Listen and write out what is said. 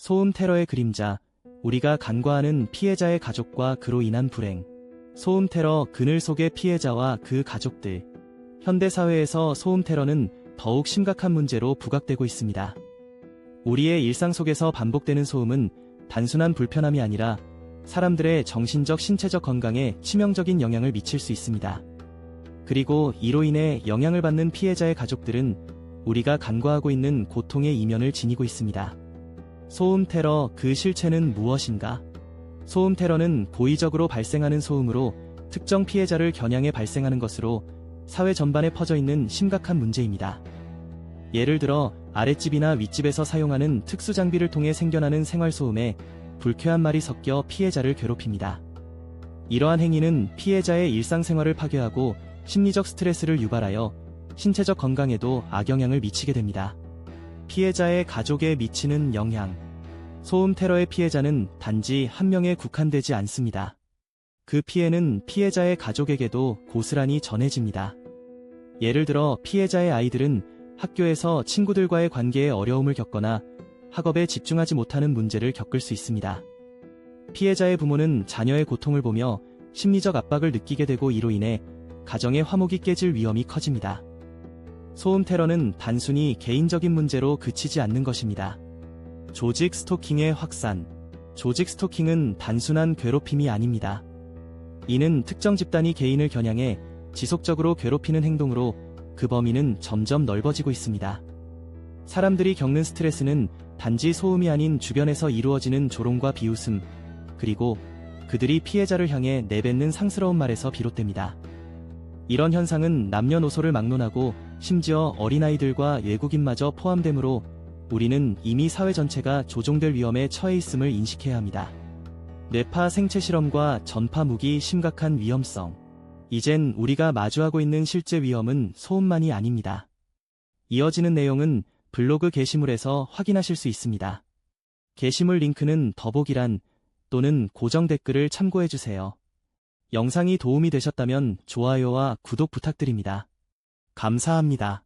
소음 테러의 그림자, 우리가 간과하는 피해자의 가족과 그로 인한 불행. 소음 테러 그늘 속의 피해자와 그 가족들. 현대 사회에서 소음 테러는 더욱 심각한 문제로 부각되고 있습니다. 우리의 일상 속에서 반복되는 소음은 단순한 불편함이 아니라 사람들의 정신적, 신체적 건강에 치명적인 영향을 미칠 수 있습니다. 그리고 이로 인해 영향을 받는 피해자의 가족들은 우리가 간과하고 있는 고통의 이면을 지니고 있습니다. 소음 테러 그 실체는 무엇인가? 소음 테러는 고의적으로 발생하는 소음으로 특정 피해자를 겨냥해 발생하는 것으로 사회 전반에 퍼져 있는 심각한 문제입니다. 예를 들어 아랫집이나 윗집에서 사용하는 특수 장비를 통해 생겨나는 생활소음에 불쾌한 말이 섞여 피해자를 괴롭힙니다. 이러한 행위는 피해자의 일상생활을 파괴하고 심리적 스트레스를 유발하여 신체적 건강에도 악영향을 미치게 됩니다. 피해자의 가족에 미치는 영향. 소음 테러의 피해자는 단지 한 명에 국한되지 않습니다. 그 피해는 피해자의 가족에게도 고스란히 전해집니다. 예를 들어 피해자의 아이들은 학교에서 친구들과의 관계에 어려움을 겪거나 학업에 집중하지 못하는 문제를 겪을 수 있습니다. 피해자의 부모는 자녀의 고통을 보며 심리적 압박을 느끼게 되고 이로 인해 가정의 화목이 깨질 위험이 커집니다. 소음 테러는 단순히 개인적인 문제로 그치지 않는 것입니다. 조직 스토킹의 확산. 조직 스토킹은 단순한 괴롭힘이 아닙니다. 이는 특정 집단이 개인을 겨냥해 지속적으로 괴롭히는 행동으로 그 범위는 점점 넓어지고 있습니다. 사람들이 겪는 스트레스는 단지 소음이 아닌 주변에서 이루어지는 조롱과 비웃음, 그리고 그들이 피해자를 향해 내뱉는 상스러운 말에서 비롯됩니다. 이런 현상은 남녀노소를 막론하고 심지어 어린아이들과 외국인마저 포함되므로 우리는 이미 사회 전체가 조종될 위험에 처해 있음을 인식해야 합니다. 뇌파 생체 실험과 전파 무기 심각한 위험성. 이젠 우리가 마주하고 있는 실제 위험은 소음만이 아닙니다. 이어지는 내용은 블로그 게시물에서 확인하실 수 있습니다. 게시물 링크는 더보기란 또는 고정 댓글을 참고해주세요. 영상이 도움이 되셨다면 좋아요와 구독 부탁드립니다. 감사합니다.